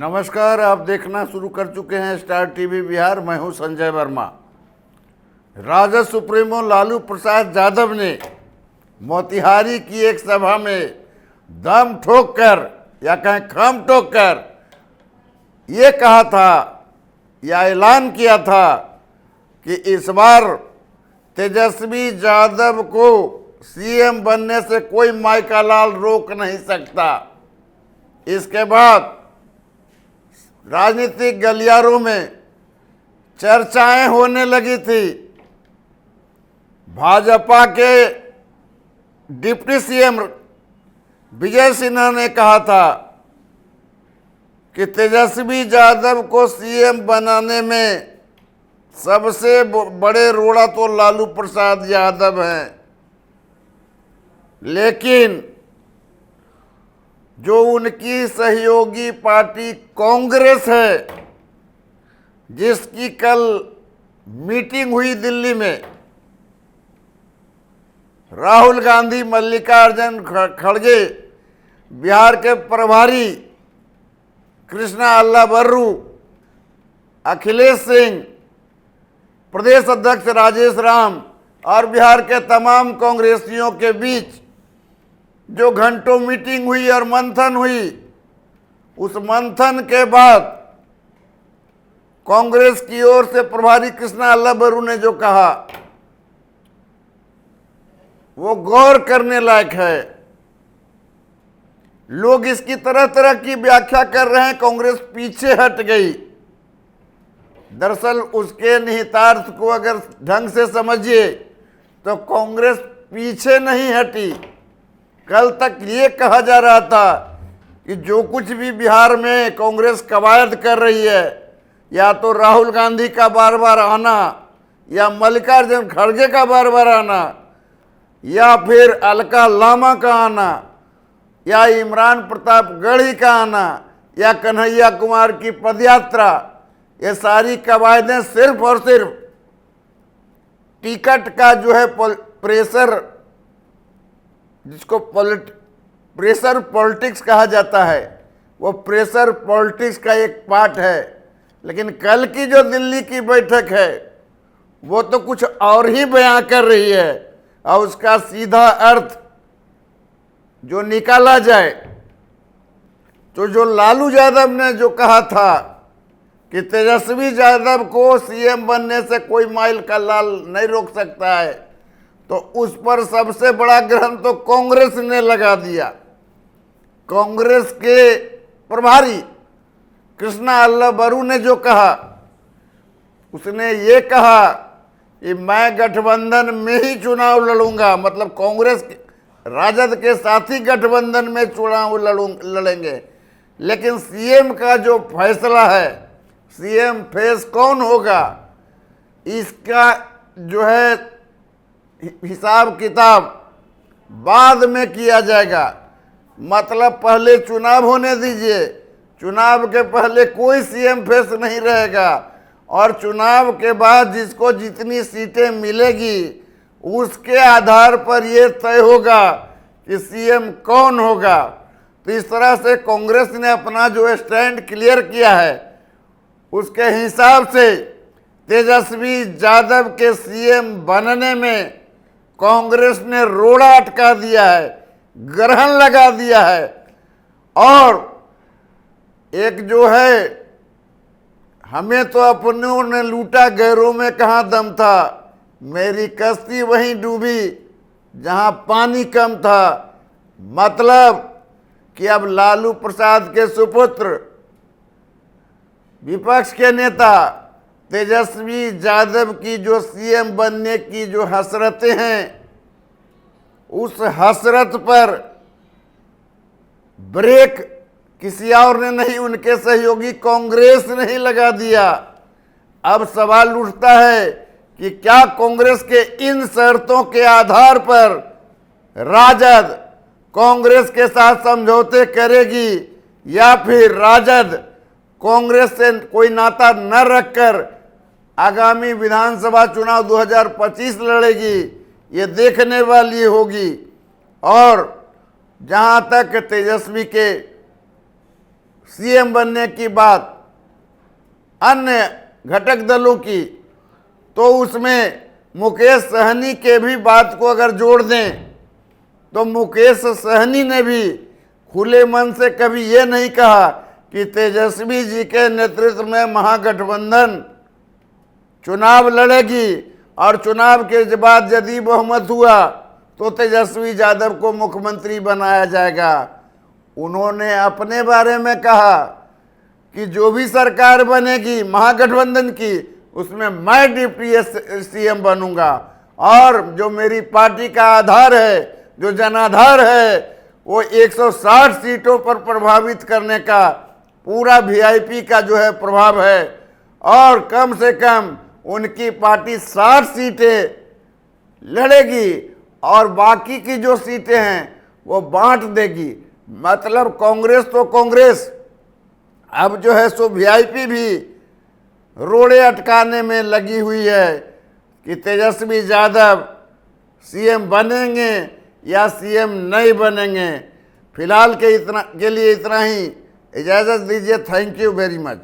नमस्कार, आप देखना शुरू कर चुके हैं स्टार टीवी बिहार। मैं हूं संजय वर्मा। राजद सुप्रीमो लालू प्रसाद यादव ने मोतिहारी की एक सभा में दम ठोक कर या कहें खम ठोक कर ये कहा था या ऐलान किया था कि इस बार तेजस्वी यादव को सीएम बनने से कोई माइका लाल रोक नहीं सकता। इसके बाद राजनीतिक गलियारों में चर्चाएं होने लगी थी। भाजपा के डिप्टी सीएम विजय सिन्हा ने कहा था कि तेजस्वी यादव को सीएम बनाने में सबसे बड़े रोड़ा तो लालू प्रसाद यादव हैं। लेकिन जो उनकी सहयोगी पार्टी कांग्रेस है, जिसकी कल मीटिंग हुई दिल्ली में, राहुल गांधी, मल्लिकार्जुन खड़गे, बिहार के प्रभारी कृष्णा अल्लाबर्रू, अखिलेश सिंह, प्रदेश अध्यक्ष राजेश राम और बिहार के तमाम कांग्रेसियों के बीच जो घंटों मीटिंग हुई और मंथन हुई, उस मंथन के बाद कांग्रेस की ओर से प्रभारी कृष्णा अल्लाबर्रू ने जो कहा वो गौर करने लायक है। लोग इसकी तरह तरह की व्याख्या कर रहे हैं। कांग्रेस पीछे हट गई। दरअसल उसके निहितार्थ को अगर ढंग से समझिए तो कांग्रेस पीछे नहीं हटी। कल तक ये कहा जा रहा था कि जो कुछ भी बिहार में कांग्रेस कवायद कर रही है, या तो राहुल गांधी का बार बार आना, या मल्लिकार्जुन खड़गे का बार बार आना, या फिर अलका लामा का आना, या इमरान प्रताप गढ़ी का आना, या कन्हैया कुमार की पदयात्रा, ये सारी कवायदें सिर्फ और सिर्फ टिकट का जो है प्रेशर, जिसको प्रेशर पॉलिटिक्स कहा जाता है, वो प्रेशर पॉलिटिक्स का एक पार्ट है। लेकिन कल की जो दिल्ली की बैठक है वो तो कुछ और ही बयां कर रही है। और उसका सीधा अर्थ जो निकाला जाए तो जो लालू यादव ने जो कहा था कि तेजस्वी यादव को सीएम बनने से कोई माइल का लाल नहीं रोक सकता है, तो उस पर सबसे बड़ा ग्रहण तो कांग्रेस ने लगा दिया। कांग्रेस के प्रभारी कृष्णा अल्लाबर्रू ने जो कहा, उसने ये कहा कि मैं गठबंधन में ही चुनाव लड़ूंगा, मतलब कांग्रेस राजद के साथ ही गठबंधन में चुनाव लड़ेंगे। लेकिन सीएम का जो फैसला है, सीएम फेस कौन होगा, इसका जो है हिसाब किताब बाद में किया जाएगा। मतलब पहले चुनाव होने दीजिए, चुनाव के पहले कोई सीएम फेस नहीं रहेगा, और चुनाव के बाद जिसको जितनी सीटें मिलेगी उसके आधार पर यह तय होगा कि सीएम कौन होगा। तो इस तरह से कांग्रेस ने अपना जो स्टैंड क्लियर किया है, उसके हिसाब से तेजस्वी यादव के सीएम बनने में कांग्रेस ने रोड़ा अटका दिया है, ग्रहण लगा दिया है। और एक जो है, हमें तो अपनों ने लूटा, गैरों में कहाँ दम था, मेरी कश्ती वहीं डूबी जहां पानी कम था। मतलब कि अब लालू प्रसाद के सुपुत्र, विपक्ष के नेता तेजस्वी यादव की जो सीएम बनने की जो हसरतें हैं, उस हसरत पर ब्रेक किसी और ने नहीं, उनके सहयोगी कांग्रेस ने ही लगा दिया। अब सवाल उठता है कि क्या कांग्रेस के इन शर्तों के आधार पर राजद कांग्रेस के साथ समझौते करेगी, या फिर राजद कांग्रेस से कोई नाता न रखकर आगामी विधानसभा चुनाव 2025 लड़ेगी। ये देखने वाली होगी। और जहां तक तेजस्वी के सीएम बनने की बात अन्य घटक दलों की, तो उसमें मुकेश सहनी के भी बात को अगर जोड़ दें तो मुकेश सहनी ने भी खुले मन से कभी ये नहीं कहा कि तेजस्वी जी के नेतृत्व में महागठबंधन चुनाव लड़ेगी और चुनाव के बाद यदि बहुमत हुआ तो तेजस्वी यादव को मुख्यमंत्री बनाया जाएगा। उन्होंने अपने बारे में कहा कि जो भी सरकार बनेगी महागठबंधन की, उसमें मैं डिप्टी सीएम बनूंगा और जो मेरी पार्टी का आधार है, जो जनाधार है, वो 160 सीटों पर प्रभावित करने का पूरा वीआईपी का जो है प्रभाव है और कम से कम उनकी पार्टी 60 सीटें लड़ेगी और बाकी की जो सीटें हैं वो बांट देगी। मतलब कांग्रेस तो कांग्रेस, अब जो है सो वीआईपी भी रोड़े अटकाने में लगी हुई है कि तेजस्वी यादव सीएम बनेंगे या सीएम नहीं बनेंगे। फिलहाल के लिए इतना ही। इजाज़त दीजिए। Thank you very much.